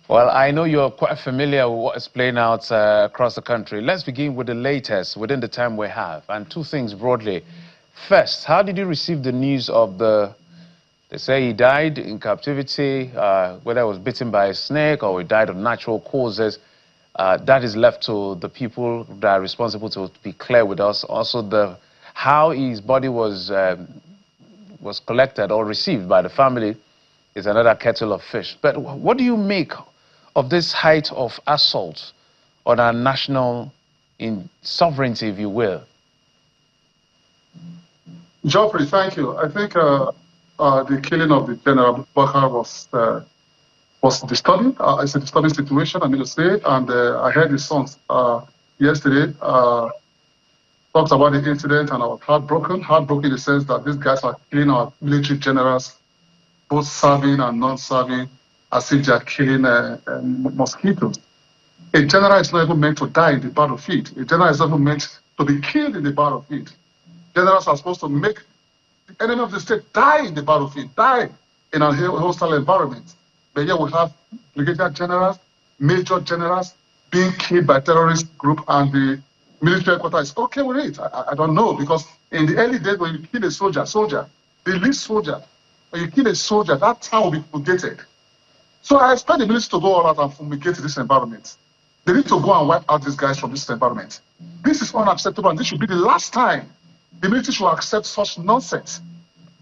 Well, I know you're quite familiar with what is playing out across the country. Let's begin with the latest within the time we have. And two things broadly. First, how did you receive the news of they say he died in captivity, whether he was bitten by a snake or he died of natural causes? That is left to the people that are responsible to be clear with us. Also, how his body was collected or received by the family is another kettle of fish. But what do you make of this height of assault on our national sovereignty, if you will? Geoffrey, thank you. I think the killing of the General Bakar was disturbing. It's a disturbing situation, I mean to say. And I heard his sons yesterday talked about the incident, and I was heartbroken. Heartbroken in the sense that these guys are killing our military generals, both serving and non-serving, as if they are killing mosquitoes. A general is not even meant to die in the battlefield. A general is not even meant to be killed in the battlefield. Generals are supposed to make the enemy of the state die in the battlefield, die in a hostile environment. But here we have brigadier generals, major generals being killed by terrorist group, and the military headquarters is okay with it. I don't know, because in the early days when you kill a soldier, the least soldier, when you kill a soldier, that town will be fumigated. So I expect the military to go all out and fumigate this environment. They need to go and wipe out these guys from this environment. This is unacceptable, and this should be the last time the military should accept such nonsense.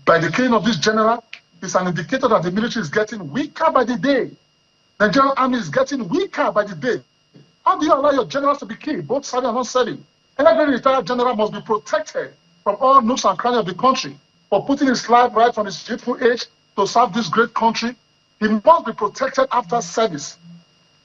By the killing of this general, it's an indicator that the military is getting weaker by the day. The Nigerian army is getting weaker by the day. How do you allow your generals to be killed, both serving and non-serving? And every retired general must be protected from all nooks and crannies of the country for putting his life right from his youthful age to serve this great country. He must be protected after service.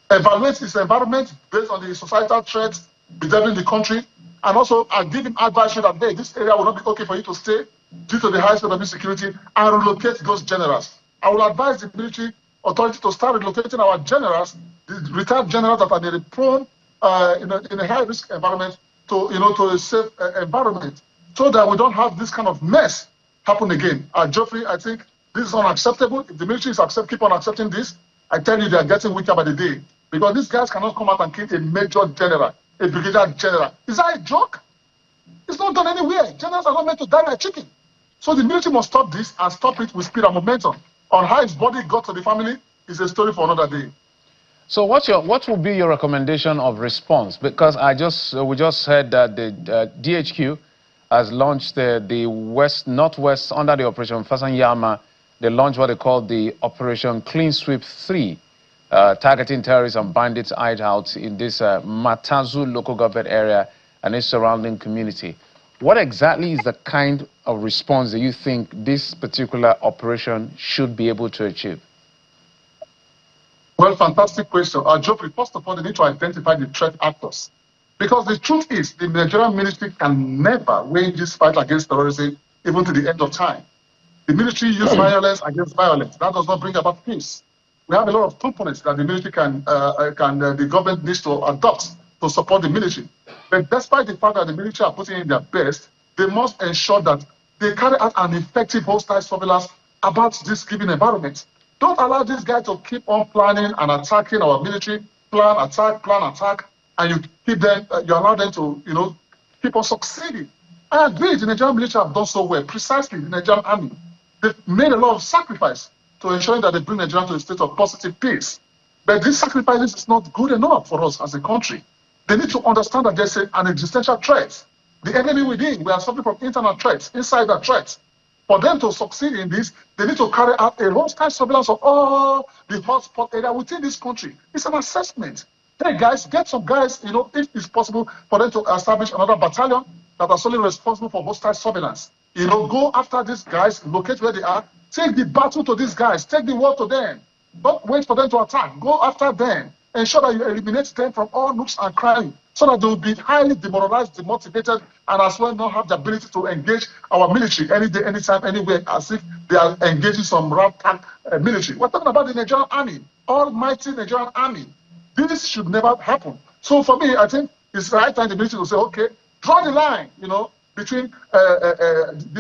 Evaluate his environment based on the societal threats bedeviling the country, and also give him advice that, hey, this area will not be okay for you to stay due to the high state of insecurity, and relocate those generals. I will advise the military authority to start relocating our generals, the retired generals that are prone in a high-risk environment, to a safe environment, so that we don't have this kind of mess happen again. Geoffrey, I think this is unacceptable. If the military is keep on accepting this, I tell you, they are getting weaker by the day, because these guys cannot come out and kill a major general, a brigadier general. Is that a joke? It's not done anywhere. Generals are not meant to die like chicken. So the military must stop this, and stop it with speed and momentum. On how his body got to the family is a story for another day. So what will be your recommendation of response? Because we just heard that the DHQ has launched the Northwest under the Operation Fasanyama. They launched what they call the Operation Clean Sweep 3, targeting terrorists and bandits hideouts in this Matazu local government area and its surrounding community. What exactly is the kind of response that you think this particular operation should be able to achieve? Well, fantastic question. Geoffrey, first of all, they need to identify the threat actors. Because the truth is, the Nigerian military can never win this fight against terrorism, even to the end of time. The military uses violence against violence. That does not bring about peace. We have a lot of components that the military the government needs to adopt to support the military. But despite the fact that the military are putting in their best, they must ensure that they carry out an effective hostile surveillance about this given environment. Don't allow these guys to keep on planning and attacking our military, plan, attack, and you allow them to, keep on succeeding. I agree, the Nigerian military have done so well, precisely the Nigerian army. They've made a lot of sacrifice to ensuring that they bring Nigeria to a state of positive peace. But these sacrifices is not good enough for us as a country. They need to understand that there's an existential threat. The enemy within, we are suffering from internal threats, insider threats. For them to succeed in this, they need to carry out a hostile surveillance of all the hotspot area within this country. It's an assessment. Hey guys, get some guys, if it's possible for them to establish another battalion that are solely responsible for hostile surveillance. Go after these guys, locate where they are, take the battle to these guys, take the war to them. Don't wait for them to attack. Go after them. Ensure that you eliminate them from all nooks and crannies, so that they will be highly demoralized, demotivated, and as well not have the ability to engage our military any day, anytime, anywhere, as if they are engaging some rat-pack military. We're talking about the Nigerian army, almighty Nigerian army. This should never happen. So for me, I think it's the right time the military will say, okay, draw the line, between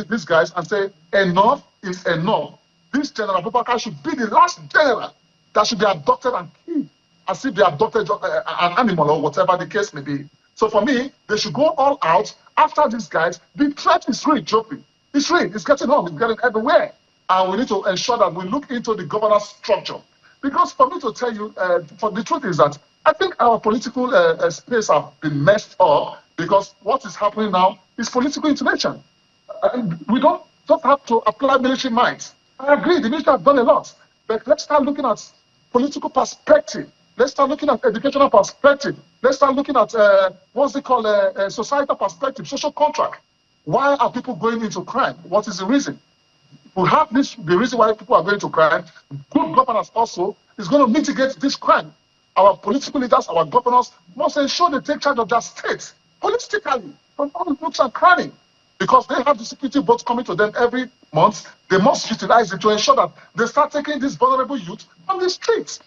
these guys and say, enough is enough. This General Abubakar should be the last general that should be abducted and killed as if they abducted an animal or whatever the case may be. So for me, they should go all out after these guys. The threat is real, Joffrey. It's real. It's getting on. It's getting everywhere. And we need to ensure that we look into the governance structure. Because for me to tell you, for the truth is that I think our political space have been messed up because what is happening now is political intervention. We don't just have to apply military might. I agree, the military have done a lot. But let's start looking at political perspective. Let's start looking at educational perspective. Let's start looking at what's it called, societal perspective, social contract. Why are people going into crime? What is the reason? We have this, the reason why people are going to crime. Good governance also is going to mitigate this crime. Our political leaders, our governors must ensure they take charge of their states holistically from all nooks and crannies. Because they have the security boats coming to them every month, they must utilize it to ensure that they start taking these vulnerable youth from the streets.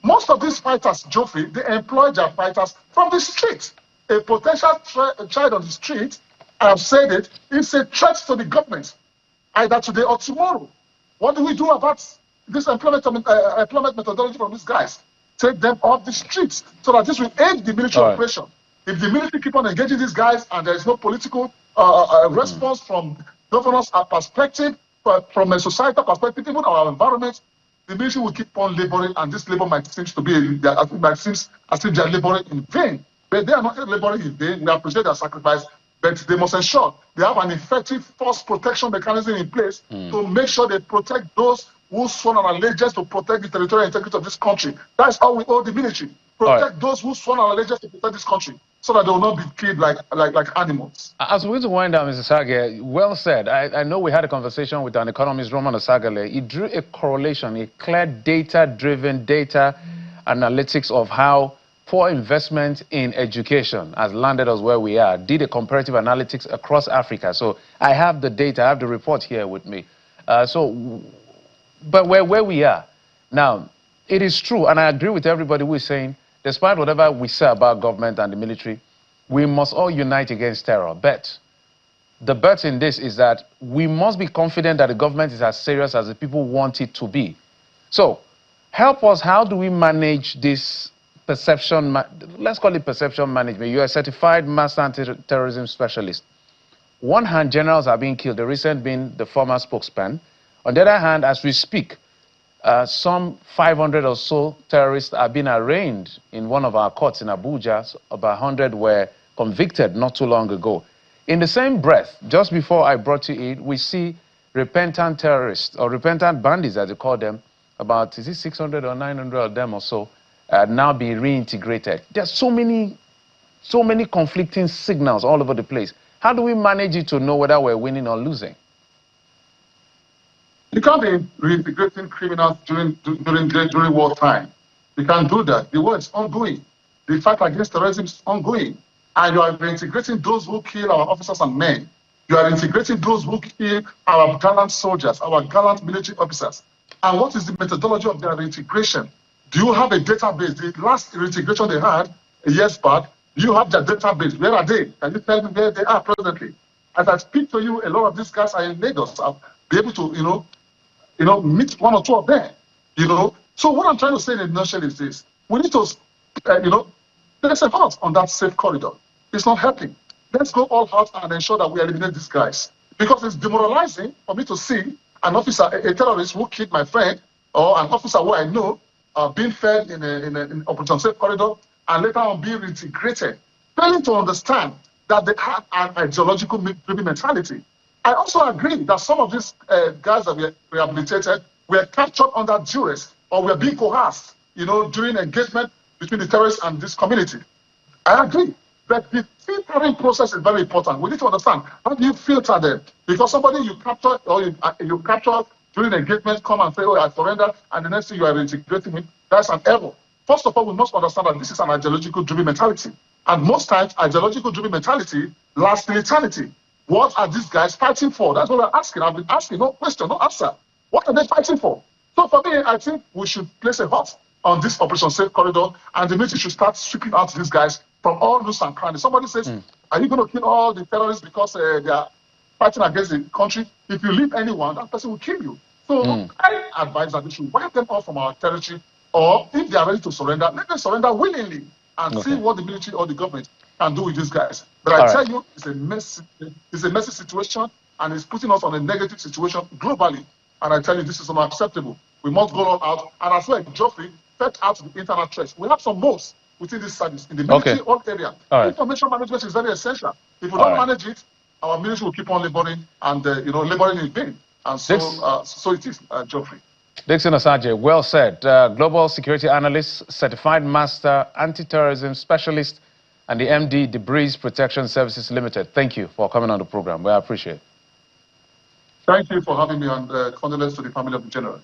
Most of these fighters, Joffrey, they employ their fighters from the streets. A potential child on the street, I have said it, is a threat to the government, either today or tomorrow. What do we do about this employment methodology from these guys? Take them off the streets so that this will aid the military operation. If the military keep on engaging these guys and there is no political response from governors' perspective, from a societal perspective, even our environment, the military will keep on laboring, and this labor might seem to be as if they are laboring in vain. But they are not laboring in vain. We appreciate their sacrifice, but they must ensure they have an effective force protection mechanism in place to make sure they protect those who sworn an allegiance to protect the territorial integrity of this country. That's all we owe the military. Protect those who sworn an allegiance to protect this country, so that they will not be killed like animals. As we're going to wind down, Mr. Osajie, well said. I know we had a conversation with an economist, Roman Osajie. He drew a correlation, a clear data-driven data analytics of how poor investment in education has landed us where we are, did a comparative analytics across Africa. So I have the data, I have the report here with me. But where we are now, it is true, and I agree with everybody who is saying, despite whatever we say about government and the military, we must all unite against terror. But the bet in this is that we must be confident that the government is as serious as the people want it to be. So help us, how do we manage this perception, let's call it perception management? You're a certified master anti-terrorism specialist. One hand, generals are being killed, the recent being the former spokesman. On the other hand, as we speak, some 500 or so terrorists are being arraigned in one of our courts in Abuja. About 100 were convicted not too long ago. In the same breath, just before I brought you in, we see repentant terrorists, or repentant bandits as they call them, about, is it 600 or 900 of them or so, now being reintegrated. There's so many conflicting signals all over the place. How do we manage it to know whether we're winning or losing? You can't be reintegrating criminals during wartime. You can't do that. The war is ongoing. The fight against terrorism is ongoing. And you are reintegrating those who kill our officers and men. You are integrating those who kill our gallant soldiers, our gallant military officers. And what is the methodology of their reintegration? Do you have a database? The last reintegration they had years back, do you have their database? Where are they? Can you tell me where they are presently? As I speak to you, a lot of these guys are in Lagos. I'll be able to, meet one or two of them, So what I'm trying to say in a nutshell is this. We need to, there's a halt on that safe corridor. It's not helping. Let's go all out and ensure that we eliminate these guys. Because it's demoralizing for me to see an officer, a terrorist who killed my friend, or an officer who I know being fed in an Operation Safe Corridor and later on being reintegrated, failing to understand that they have an ideological driven mentality. I also agree that some of these guys that were rehabilitated were captured under duress or were being coerced, during engagement between the terrorists and this community. I agree. But the filtering process is very important. We need to understand, how do you filter them? Because somebody you capture or you capture during engagement come and say, oh, I surrender, and the next thing you are integrating him, that's an error. First of all, we must understand that this is an ideological driven mentality. And most times, ideological driven mentality lasts in eternity. What are these guys fighting for? That's what I'm asking. I've been asking, no question, no answer. What are they fighting for? So for me, I think we should place a halt on this Operation Safe Corridor, and the military should start sweeping out these guys from all nooks and crannies. Somebody says, are you going to kill all the terrorists because they are fighting against the country? If you leave anyone, that person will kill you. So I advise that we should wipe them off from our territory or if they are ready to surrender, let them surrender willingly and Okay. see what the military or the government can do with these guys. But I tell you, it's a messy situation, and it's putting us on a negative situation globally. And I tell you, this is unacceptable. We must go all out. And as well, Geoffrey, set out the internal threats. We have some modes within this service in the military all area. Information management is very essential. If we don't manage it, our military will keep on laboring and laboring in vain. And so, so it is, Geoffrey. Dickson Osajie, well said. Global security analyst, certified master, anti-terrorism specialist, and the MD, Debris Protection Services Limited. Thank you for coming on the program. We appreciate it. Thank you for having me, and condolences to the family of the general.